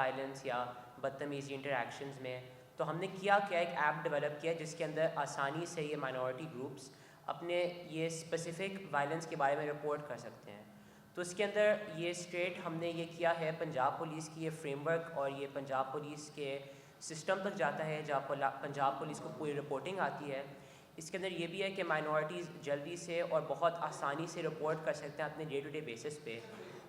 Violence یا بدتمیزی interactions میں. تو ہم نے کیا ایک ایپ ڈیولپ کیا جس کے اندر آسانی سے یہ مائنورٹی گروپس اپنے یہ اسپیسیفک وائلنس کے بارے میں رپورٹ کر سکتے ہیں. تو اس کے اندر یہ اسٹریٹ ہم نے یہ کیا ہے پنجاب پولیس کی یہ فریم ورک, اور یہ پنجاب پولیس کے سسٹم تک جاتا ہے جہاں پنجاب پولیس کو پوری رپورٹنگ آتی ہے. اس کے اندر یہ بھی ہے کہ مائنورٹیز جلدی سے اور بہت آسانی سے رپورٹ کر سکتے ہیں اپنے ڈے ٹو ڈے بیسس پہ.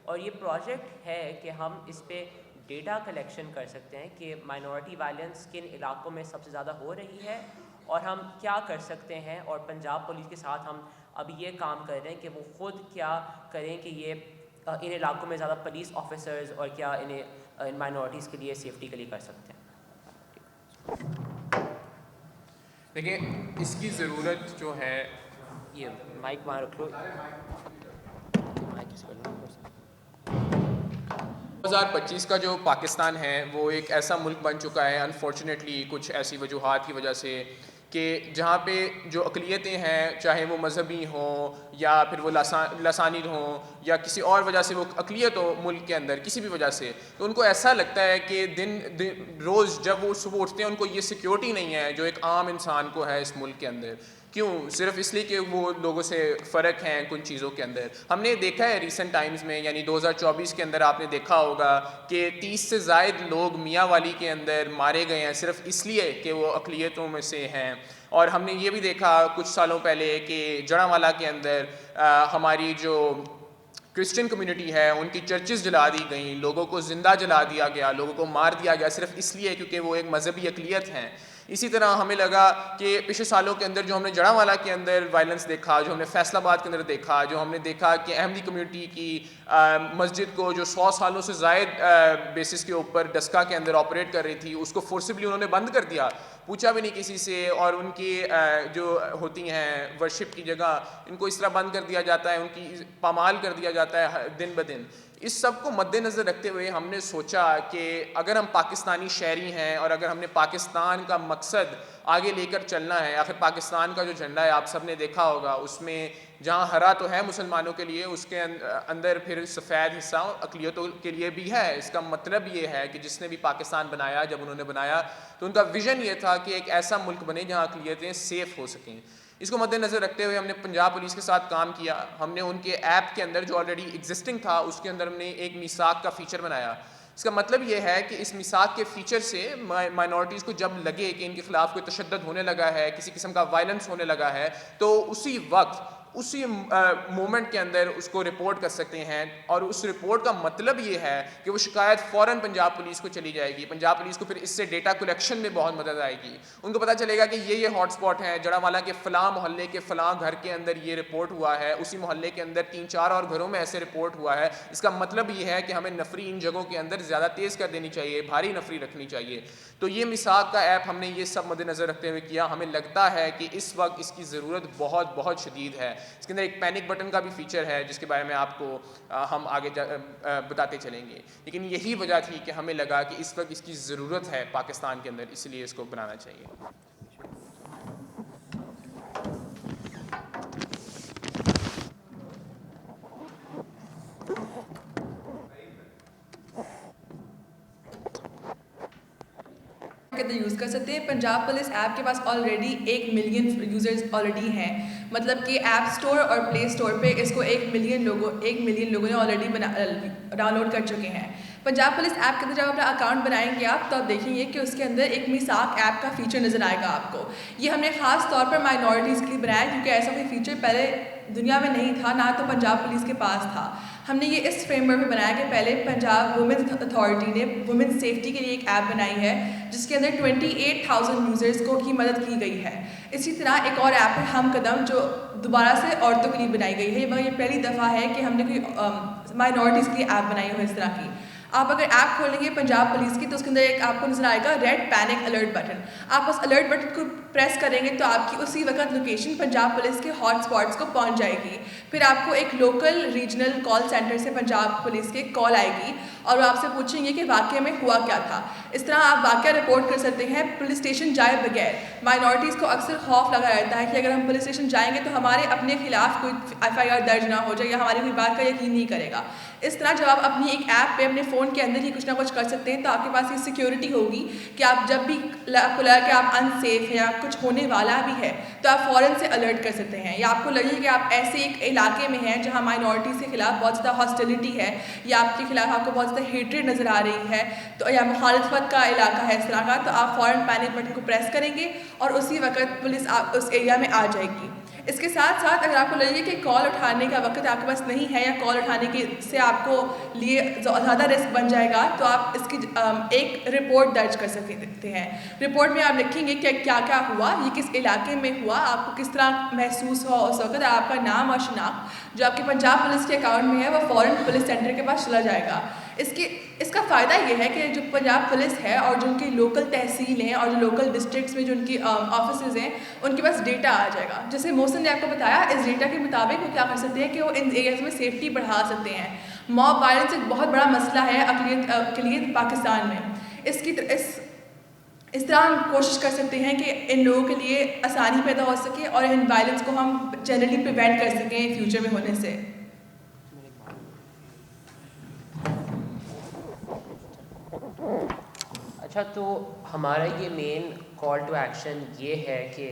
اور یہ پروجیکٹ ہے کہ ہم اس پہ ڈیٹا کلیکشن کر سکتے ہیں کہ مائنورٹی وائلنس کن علاقوں میں سب سے زیادہ ہو رہی ہے اور ہم کیا کر سکتے ہیں. اور پنجاب پولیس کے ساتھ ہم اب یہ کام کر رہے ہیں کہ وہ خود کیا کریں کہ یہ ان علاقوں میں زیادہ پولیس آفیسرز اور کیا ان مائنورٹیز کے لیے سیفٹی کے لیے کر سکتے ہیں. دیکھیں اس کی ضرورت جو ہے, یہ مائک وہاں رکھ لو, 2025 کا جو پاکستان ہے وہ ایک ایسا ملک بن چکا ہے انفارچونیٹلی کچھ ایسی وجوہات کی وجہ سے کہ جہاں پہ جو اقلیتیں ہیں چاہے وہ مذہبی ہوں یا پھر وہ لسانی ہوں یا کسی اور وجہ سے وہ اقلیت ہو ملک کے اندر کسی بھی وجہ سے, تو ان کو ایسا لگتا ہے کہ روز جب وہ صبح اٹھتے ہیں ان کو یہ سیکیورٹی نہیں ہے جو ایک عام انسان کو ہے اس ملک کے اندر. کیوں؟ صرف اس لیے کہ وہ لوگوں سے فرق ہیں کچھ چیزوں کے اندر. ہم نے دیکھا ہے ریسنٹ ٹائمز میں, یعنی 2024 کے اندر آپ نے دیکھا ہوگا کہ 30 سے زائد لوگ میاں والی کے اندر مارے گئے ہیں صرف اس لیے کہ وہ اقلیتوں میں سے ہیں. اور ہم نے یہ بھی دیکھا کچھ سالوں پہلے کہ جڑاں کے اندر ہماری جو کرسچن کمیونٹی ہے ان کی چرچز جلا دی گئیں, لوگوں کو زندہ جلا دیا گیا, لوگوں کو مار دیا گیا صرف اس لیے کیونکہ وہ ایک مذہبی اقلیت ہیں. اسی طرح ہمیں لگا کہ پچھلے سالوں کے اندر جو ہم نے جڑاں کے اندر وائلنس دیکھا, جو ہم نے فیصل آباد کے اندر دیکھا, جو ہم نے دیکھا کہ احمدی کمیونٹی کی مسجد کو جو 100 سالوں سے زائد بیسس کے اوپر ڈسکا کے اندر آپریٹ کر رہی تھی اس کو فورسبلی انہوں نے بند کر دیا, پوچھا بھی نہیں کسی سے, اور ان کی جو ہوتی ہیں ورشپ کی جگہ ان کو اس طرح بند کر دیا جاتا ہے, ان کی پامال کر دیا جاتا ہے دن بدن. اس سب کو مد نظر رکھتے ہوئے ہم نے سوچا کہ اگر ہم پاکستانی شہری ہیں اور اگر ہم نے پاکستان کا مقصد آگے لے کر چلنا ہے, آخر پاکستان کا جو جھنڈا ہے آپ سب نے دیکھا ہوگا اس میں جہاں ہرا تو ہے مسلمانوں کے لیے اس کے اندر پھر سفید حصہ اقلیتوں کے لیے بھی ہے. اس کا مطلب یہ ہے کہ جس نے بھی پاکستان بنایا, جب انہوں نے بنایا تو ان کا ویژن یہ تھا کہ ایک ایسا ملک بنے جہاں اقلیتیں سیف ہو سکیں. اس کو مد نظر رکھتے ہوئے ہم نے پنجاب پولیس کے ساتھ کام کیا. ہم نے ان کے ایپ کے اندر جو آلریڈی ایگزسٹنگ تھا اس کے اندر ہم نے ایک میثاق کا فیچر بنایا. اس کا مطلب یہ ہے کہ اس میثاق کے فیچر سے مائنورٹیز کو جب لگے کہ ان کے خلاف کوئی تشدد ہونے لگا ہے, کسی قسم کا وائلنس ہونے لگا ہے, تو اسی وقت اسی مومنٹ کے اندر اس کو رپورٹ کر سکتے ہیں. اور اس رپورٹ کا مطلب یہ ہے کہ وہ شکایت فوراً پنجاب پولیس کو چلی جائے گی. پنجاب پولیس کو پھر اس سے ڈیٹا کلیکشن میں بہت مدد آئے گی. ان کو پتہ چلے گا کہ یہ ہاٹ سپاٹ ہیں, جڑاں کے فلاں محلے کے فلاں گھر کے اندر یہ رپورٹ ہوا ہے, اسی محلے کے اندر 3-4 اور گھروں میں ایسے رپورٹ ہوا ہے. اس کا مطلب یہ ہے کہ ہمیں نفری ان جگہوں کے اندر زیادہ تیز کر دینی چاہیے, بھاری نفری رکھنی چاہیے. تو یہ میثاق کا ایپ ہم نے یہ سب مد نظر رکھتے ہوئے کیا. ہمیں لگتا ہے کہ اس وقت اس کی ضرورت بہت بہت شدید ہے. اس کے اندر ایک پینک بٹن کا بھی فیچر ہے جس کے بارے میں آپ کو ہم آگے بتاتے چلیں گے, لیکن یہی وجہ تھی کہ ہمیں لگا کہ اس وقت اس کی ضرورت ہے پاکستان کے اندر, اس لیے اس کو بنانا چاہیے. کے اندر یوز کر سکتے ہیں. پنجاب پولیس ایپ کے پاس آلریڈی 1 ملین یوزرز آلریڈی ہیں, مطلب کہ ایپ اسٹور اور پلے اسٹور پہ اس کو 1 ملین لوگوں نے آلریڈی ڈاؤن لوڈ کر چکے ہیں. پنجاب پولیس ایپ کے اندر جب اپنا اکاؤنٹ بنائیں گے آپ تو آپ دیکھیں گے کہ اس کے اندر ایک میثاق ایپ کا فیچر نظر آئے گا آپ کو. یہ ہم نے خاص طور پر مائنورٹیز کے لیے بنایا کیونکہ ایسا کوئی فیچر پہلے دنیا میں نہیں تھا, نہ تو پنجاب پولیس کے پاس تھا. ہم نے یہ اس فریم ورک میں بنایا کہ پہلے پنجاب وومنس اتھارٹی نے وومنس سیفٹی کے لیے ایک ایپ بنائی ہے جس کے اندر 28,000 یوزرز کو کی مدد کی گئی ہے. اسی طرح ایک اور ایپ ہے ہم قدم جو دوبارہ سے عورتوں کے لیے بنائی گئی ہے. یہ پہلی دفعہ ہے کہ ہم نے کوئی مائنورٹیز کے لیے ایپ بنائی ہو اس طرح کی. آپ اگر ایپ کھولیں گے پنجاب پولیس کی تو اس کے اندر ایک آپ کو نظر آئے گا ریڈ پینک الرٹ بٹن. آپ اس الرٹ بٹن کو پریس کریں گے تو آپ کی اسی وقت لوکیشن پنجاب پولیس کے ہاٹ اسپاٹس کو پہنچ جائے گی. پھر آپ کو ایک لوکل ریجنل کال سینٹر سے پنجاب پولیس کے کال آئے گی اور وہ آپ سے پوچھیں گے کہ واقعے میں ہوا کیا تھا. اس طرح آپ واقعہ رپورٹ کر سکتے ہیں پولیس اسٹیشن جائے بغیر. مائنورٹیز کو اکثر خوف لگا رہتا ہے کہ اگر ہم پولیس اسٹیشن جائیں گے تو ہمارے اپنے خلاف کوئی FIR درج نہ ہو جائے یا ہماری کوئی بات کا یقین نہیں کرے گا. اس طرح جب آپ اپنی ایک ایپ پہ اپنے فون کے اندر ہی کچھ نہ کچھ کر سکتے ہیں تو آپ کے پاس یہ سیکیورٹی ہوگی کہ آپ جب بھی آپ کو لگا کہ آپ انسیف ہیں یا کچھ ہونے والا بھی ہے تو آپ فوراً سے الرٹ کر سکتے ہیں. یا آپ کو لگے کہ آپ ایسے ایک علاقے میں ہیں جہاں مائنورٹیز کے خلاف بہت زیادہ ہاسٹیلٹی ہے یا آپ کے خلاف آپ کو بہت زیادہ ہیٹریڈ نظر آ رہی ہے تو یا مخالفت کا علاقہ ہے اس طرح کا, تو آپ فوراً پینک بٹن کو پریس کریں گے اور اسی وقت پولیس اس ایریا میں آ جائے گی. اس کے ساتھ ساتھ اگر آپ کو لگے کہ کال اٹھانے کا وقت آپ کے پاس نہیں ہے یا کال اٹھانے کے سے آپ کو لیے زیادہ رسک بن جائے گا تو آپ اس کی ایک رپورٹ درج کر سکتے ہیں. رپورٹ میں آپ لکھیں گے کہ کیا کیا ہوا, یہ کس علاقے میں ہوا, آپ کو کس طرح محسوس ہوا اس وقت, آپ کا نام اور شناخت جو آپ کے پنجاب پولیس کے اکاؤنٹ میں ہے وہ فوراً پولیس سینٹر کے پاس چلا جائے گا. اس کا فائدہ یہ ہے کہ جو پنجاب پولیس ہے اور جو ان کی لوکل تحصیل ہیں اور جو لوکل ڈسٹرکٹس میں جو ان کی آفیسز ہیں ان کے پاس ڈیٹا آ جائے گا. جیسے محسن نے آپ کو بتایا اس ڈیٹا کے مطابق وہ کیا کر سکتے ہیں کہ وہ ان ایریاز میں سیفٹی بڑھا سکتے ہیں. موب وائلنس ایک بہت بڑا مسئلہ ہے اقلیت کے لیے پاکستان میں. اس طرح ہم کوشش کر سکتے ہیں کہ ان لوگوں کے لیے آسانی پیدا ہو سکے اور ان وائلنس کو ہم جنرلی پریونٹ کر سکیں فیوچر میں ہونے سے. اچھا, تو ہمارا یہ مین کال ٹو ایکشن یہ ہے کہ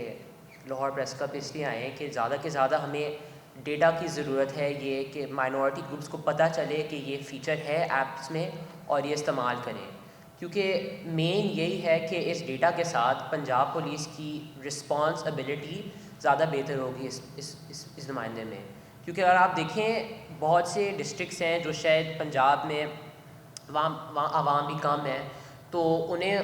لاہور پریس کلب اس لیے آئے ہیں کہ زیادہ ہمیں ڈیٹا کی ضرورت ہے, یہ کہ مائنورٹی گروپس کو پتہ چلے کہ یہ فیچر ہے ایپس میں اور یہ استعمال کریں, کیونکہ مین یہی ہے کہ اس ڈیٹا کے ساتھ پنجاب پولیس کی رسپانسبلٹی زیادہ بہتر ہوگی اس نمائندے میں. کیونکہ اگر آپ دیکھیں بہت سے ڈسٹرکٹس ہیں جو شاید پنجاب میں وہاں عوام بھی کم ہے تو انہیں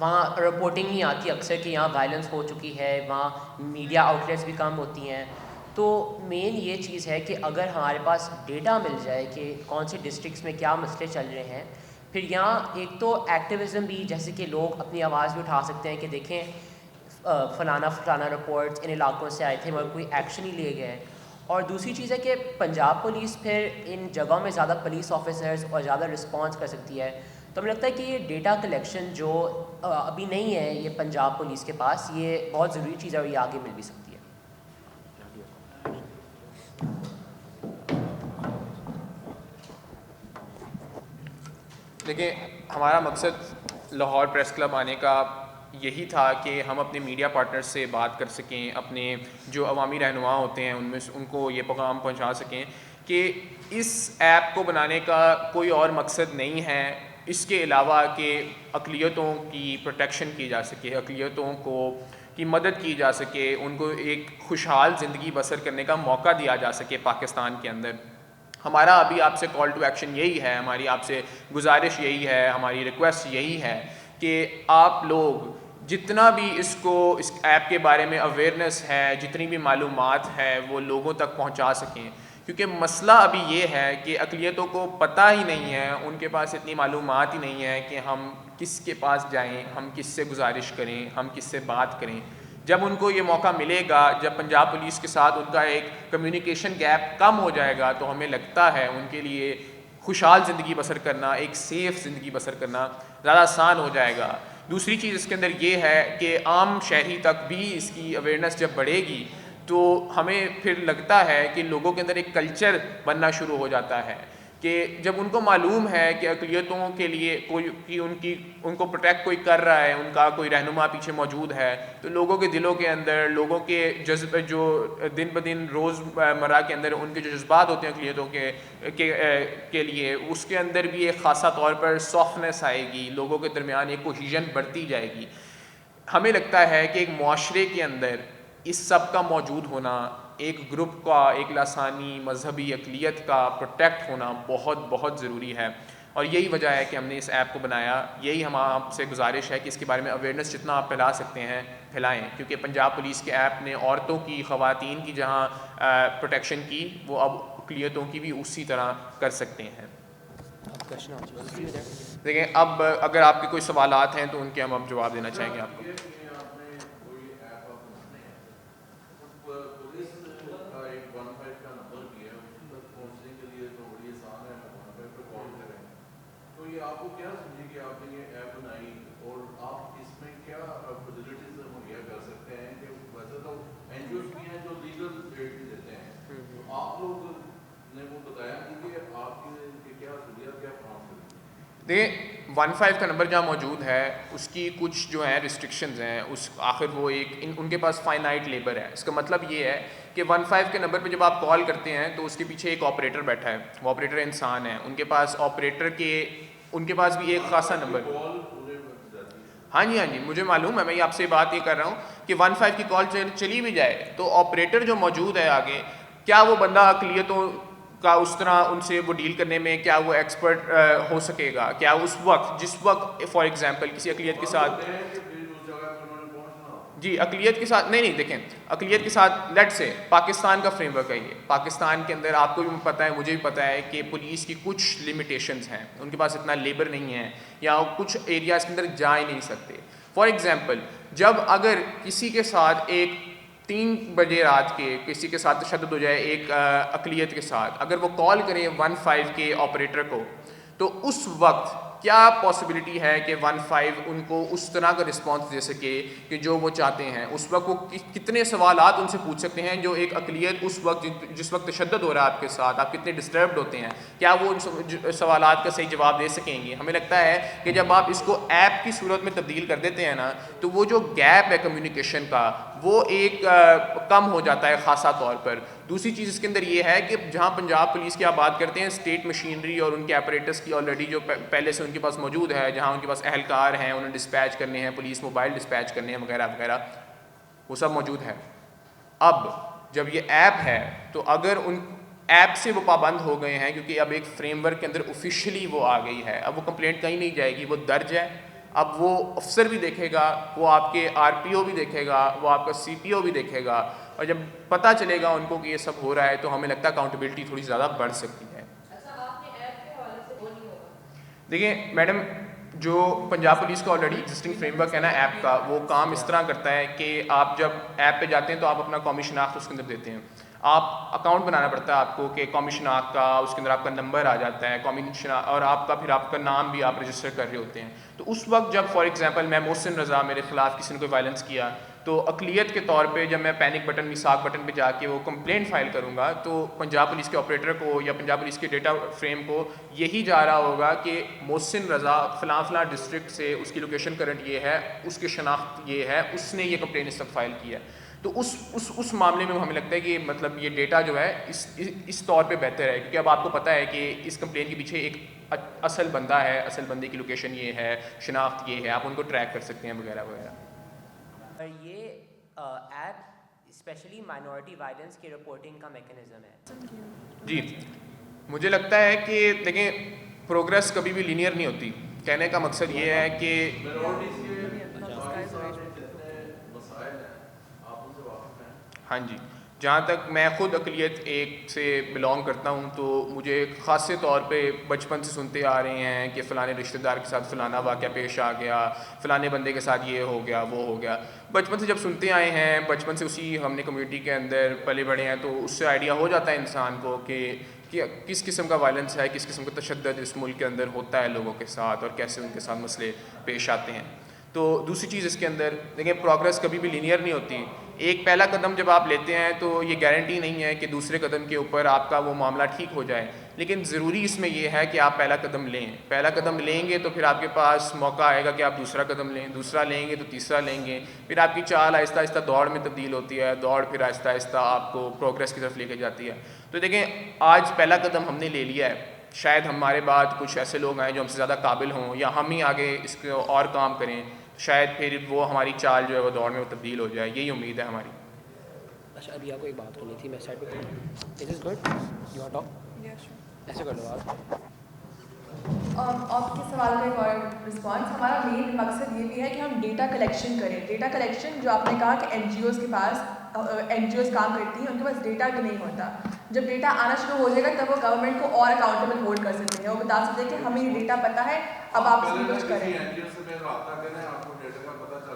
وہاں رپورٹنگ نہیں آتی اکثر کہ یہاں وائلنس ہو چکی ہے, وہاں میڈیا آؤٹلیٹس بھی کم ہوتی ہیں. تو مین یہ چیز ہے کہ اگر ہمارے پاس ڈیٹا مل جائے کہ کون سے ڈسٹرکٹس میں کیا مسئلے چل رہے ہیں, پھر یہاں ایک تو ایکٹیویزم بھی, جیسے کہ لوگ اپنی آواز بھی اٹھا سکتے ہیں کہ دیکھیں فلانا رپورٹس ان علاقوں سے آئے تھے مگر کوئی ایکشن نہیں لیے گئے. اور دوسری چیز ہے کہ پنجاب پولیس پھر ان جگہوں میں زیادہ پولیس آفیسرز اور زیادہ رسپانس کر سکتی ہے. تو ہمیں لگتا ہے کہ یہ ڈیٹا کلیکشن جو ابھی نہیں ہے یہ پنجاب پولیس کے پاس, یہ بہت ضروری چیز ہے اور یہ آگے مل بھی سکتی ہے. دیکھیں, ہمارا مقصد لاہور پریس کلب آنے کا یہی تھا کہ ہم اپنے میڈیا پارٹنرز سے بات کر سکیں, اپنے جو عوامی رہنما ہوتے ہیں ان کو یہ پیغام پہنچا سکیں کہ اس ایپ کو بنانے کا کوئی اور مقصد نہیں ہے اس کے علاوہ کہ اقلیتوں کی پروٹیکشن کی جا سکے, اقلیتوں کی مدد کی جا سکے, ان کو ایک خوشحال زندگی بسر کرنے کا موقع دیا جا سکے پاکستان کے اندر. ہمارا ابھی آپ سے کال ٹو ایکشن یہی ہے, ہماری آپ سے گزارش یہی ہے, ہماری ریکویسٹ یہی ہے کہ آپ لوگ جتنا بھی اس ایپ کے بارے میں اویئرنیس ہے, جتنی بھی معلومات ہے وہ لوگوں تک پہنچا سکیں. کیونکہ مسئلہ ابھی یہ ہے کہ اقلیتوں کو پتہ ہی نہیں ہے, ان کے پاس اتنی معلومات ہی نہیں ہے کہ ہم کس کے پاس جائیں, ہم کس سے گزارش کریں, ہم کس سے بات کریں. جب ان کو یہ موقع ملے گا, جب پنجاب پولیس کے ساتھ ان کا ایک کمیونیکیشن گیپ کم ہو جائے گا, تو ہمیں لگتا ہے ان کے لیے خوشحال زندگی بسر کرنا, ایک سیف زندگی بسر کرنا زیادہ آسان ہو جائے گا. دوسری چیز اس کے اندر یہ ہے کہ عام شہری تک بھی اس کی اویئرنیس جب بڑھے گی تو ہمیں پھر لگتا ہے کہ لوگوں کے اندر ایک کلچر بننا شروع ہو جاتا ہے کہ جب ان کو معلوم ہے کہ اقلیتوں کے لیے ان کو پروٹیکٹ کوئی کر رہا ہے, ان کا کوئی رہنما پیچھے موجود ہے, تو لوگوں کے دلوں کے اندر, لوگوں کے جذبے جو دن بدن روز مرہ کے اندر ان کے جو جذبات ہوتے ہیں اقلیتوں کے لیے, اس کے اندر بھی ایک خاصا طور پر سافٹنیس آئے گی, لوگوں کے درمیان ایک کوہیژن بڑھتی جائے گی. ہمیں لگتا ہے کہ ایک معاشرے کے اندر اس سب کا موجود ہونا, ایک گروپ کا, ایک لسانی مذہبی اقلیت کا پروٹیکٹ ہونا بہت بہت ضروری ہے. اور یہی وجہ ہے کہ ہم نے اس ایپ کو بنایا. یہی ہم آپ سے گزارش ہے کہ اس کے بارے میں اویئرنیس جتنا آپ پھیلا سکتے ہیں پھیلائیں, کیونکہ پنجاب پولیس کے ایپ نے عورتوں کی, خواتین کی جہاں پروٹیکشن کی, وہ اب اقلیتوں کی بھی اسی طرح کر سکتے ہیں. دیکھیں, اب اگر آپ کے کوئی سوالات ہیں تو ان کے ہم اب جواب دینا چاہیں گے آپ کو. دیکھیں 15 کا نمبر جہاں موجود ہے اس کی کچھ جو ہیں ریسٹرکشنز ہیں، اس آخر وہ ایک ان کے پاس فائنائٹ لیبر ہے. اس کا مطلب یہ ہے کہ 15 کے نمبر پہ جب آپ کال کرتے ہیں تو اس کے پیچھے ایک آپریٹر بیٹھا ہے، وہ آپریٹر انسان ہے، ان کے پاس آپریٹر کے ان کے پاس بھی ایک خاصا نمبر. ہاں جی مجھے معلوم ہے، میں آپ سے بات یہ کر رہا ہوں کہ 15 کی کال چلی بھی جائے تو آپریٹر جو موجود ہے آگے، کیا وہ بندہ اقلیتوں کا اس طرح ان سے وہ ڈیل کرنے میں کیا وہ ایکسپرٹ ہو سکے گا؟ کیا اس وقت جس وقت فار ایگزامپل کسی اقلیت کے ساتھ جی اقلیت کے ساتھ نہیں دیکھیں اقلیت کے ساتھ لیٹ سے پاکستان کا فریم ورک ہے، یہ پاکستان کے اندر آپ کو بھی پتہ ہے مجھے بھی پتہ ہے کہ پولیس کی کچھ لمیٹیشنز ہیں، ان کے پاس اتنا لیبر نہیں ہے یا کچھ ایریاز کے اندر جا ہی نہیں سکتے. فار ایگزامپل جب اگر کسی کے ساتھ ایک 3 بجے رات کے کسی کے ساتھ تشدد ہو جائے ایک اقلیت کے ساتھ، اگر وہ کال کریں 15 کے آپریٹر کو، تو اس وقت کیا پاسبلٹی ہے کہ 15 ان کو اس طرح کا رسپانس دے سکے کہ جو وہ چاہتے ہیں؟ اس وقت وہ کتنے سوالات ان سے پوچھ سکتے ہیں جو ایک اقلیت اس وقت جس وقت تشدد ہو رہا ہے آپ کے ساتھ، آپ کتنے ڈسٹربڈ ہوتے ہیں، کیا وہ ان سوالات کا صحیح جواب دے سکیں گے؟ ہمیں لگتا ہے کہ جب آپ اس کو ایپ کی صورت میں تبدیل کر دیتے ہیں نا تو وہ جو گیپ ہے کمیونیکیشن کا وہ ایک کم ہو جاتا ہے خاصا طور پر. دوسری چیز اس کے اندر یہ ہے کہ جہاں پنجاب پولیس کی آپ بات کرتے ہیں اسٹیٹ مشینری اور ان کے اپریٹس کی آلریڈی جو پہلے سے ان کے پاس موجود ہے، جہاں ان کے پاس اہلکار ہیں، انہیں ڈسپیچ کرنے ہیں، پولیس موبائل ڈسپیچ کرنے ہیں وغیرہ وغیرہ، وہ سب موجود ہے. اب جب یہ ایپ ہے تو اگر ان ایپ سے وہ پابند ہو گئے ہیں کیونکہ اب ایک فریم ورک کے اندر آفیشلی وہ آ گئی ہے، اب وہ کمپلینٹ کہیں نہیں جائے گی، وہ درج ہے. اب وہ افسر بھی دیکھے گا، وہ آپ کے آر پی او بھی دیکھے گا، وہ آپ کا سی پی او بھی دیکھے گا، اور جب پتہ چلے گا ان کو کہ یہ سب ہو رہا ہے تو ہمیں لگتا ہے اکاؤنٹیبلٹی تھوڑی زیادہ بڑھ سکتی ہے. دیکھیں میڈم جو پنجاب پولیس کا آلریڈی ایگزسٹنگ فریم ورک ہے نا ایپ کا، وہ کام اس طرح کرتا ہے کہ آپ جب ایپ پہ جاتے ہیں تو آپ اپنا قومی شناخت اس کے اندر دیتے ہیں، آپ اکاؤنٹ بنانا پڑتا ہے آپ کو کہ قومی شناخت کا، اس کے اندر آپ کا نمبر آ جاتا ہے قومی شناخت، اور آپ کا پھر آپ کا نام بھی آپ رجسٹر کر رہے ہوتے ہیں. تو اس وقت جب فار ایگزامپل میں محسن رضا میرے خلاف کسی نے کوئی وائلنس کیا تو اقلیت کے طور پہ جب میں پینک بٹن میثاق بٹن پہ جا کے وہ کمپلینٹ فائل کروں گا تو پنجاب پولیس کے آپریٹر کو یا پنجاب پولیس کے ڈیٹا فریم کو یہی جا رہا ہوگا کہ محسن رضا فلاں فلاں ڈسٹرکٹ سے، اس کی لوکیشن کرنٹ یہ ہے، اس کی شناخت یہ ہے، اس نے یہ کمپلین اس وقت فائل کیا. تو اس معاملے میں ہمیں لگتا ہے کہ مطلب یہ ڈیٹا جو ہے اس طور پہ بہتر ہے کیونکہ اب آپ کو پتہ ہے کہ اس کمپلین کے پیچھے ایک اصل بندہ ہے، اصل بندے کی لوکیشن یہ ہے، شناخت یہ ہے، آپ ان کو ٹریک کر سکتے ہیں وغیرہ وغیرہ. اور یہ ایپ اسپیشلی مائنورٹی وائلنس کی رپورٹنگ کا میکینزم ہے. جی مجھے لگتا ہے کہ دیکھیں پروگریس کبھی بھی لینئر نہیں ہوتی. کہنے کا مقصد یہ ہے کہ ہاں جی جہاں تک میں خود اقلیت ایک سے بلانگ کرتا ہوں تو مجھے خاصے طور پہ بچپن سے سنتے آ رہے ہیں کہ فلانے رشتہ دار کے ساتھ فلانا واقعہ پیش آ گیا، فلانے بندے کے ساتھ یہ ہو گیا وہ ہو گیا. بچپن سے جب سنتے آئے ہیں، بچپن سے اسی ہم نے کمیونٹی کے اندر پلے بڑھے ہیں تو اس سے آئیڈیا ہو جاتا ہے انسان کو کہ کس قسم کا وائلنس ہے، کس قسم کا تشدد اس ملک کے اندر ہوتا ہے لوگوں کے ساتھ اور کیسے ان کے ساتھ مسئلے پیش آتے ہیں. تو دوسری چیز اس کے اندر دیکھیں پروگریس کبھی بھی لینئر نہیں ہوتی. ایک پہلا قدم جب آپ لیتے ہیں تو یہ گارنٹی نہیں ہے کہ دوسرے قدم کے اوپر آپ کا وہ معاملہ ٹھیک ہو جائے، لیکن ضروری اس میں یہ ہے کہ آپ پہلا قدم لیں. پہلا قدم لیں گے تو پھر آپ کے پاس موقع آئے گا کہ آپ دوسرا قدم لیں، دوسرا لیں گے تو تیسرا لیں گے، پھر آپ کی چال آہستہ آہستہ دوڑ میں تبدیل ہوتی ہے، دوڑ پھر آہستہ آہستہ آپ کو پروگریس کی طرف لے کے جاتی ہے. تو دیکھیں آج پہلا قدم ہم نے لے لیا ہے، شاید ہمارے بعد کچھ ایسے لوگ آئیں جو ہم سے زیادہ قابل ہوں یا ہم ہی آگے اس کو اور کام کریں، شاید پھر وہ ہماری چال جو ہے وہ دوڑ میں تبدیل ہو جائے. یہی امید ہے ہماری. اچھا ابھی آپ کو ایک بات کرنی تھی، میں سائڈ پہ کروں. Is is good you are talk ایسے کر لو آپ. آپ کے سوال کا ایک اور رسپانس، ہمارا مین مقصد یہ بھی ہے کہ ہم ڈیٹا کلیکشن کریں. ڈیٹا کلیکشن جو آپ نے کہا کہ این جی اوز کے پاس این جی اوز کام کرتی ہیں، ان کے پاس ڈیٹا بھی نہیں ہوتا. جب ڈیٹا آنا شروع ہو جائے گا تب وہ گورنمنٹ کو اور اکاؤنٹیبل ہولڈ کر سکتے ہیں، وہ بتا سکتے ہیں کہ ہمیں یہ ڈیٹا پتہ ہے، اب آپ اس میں کچھ کریں.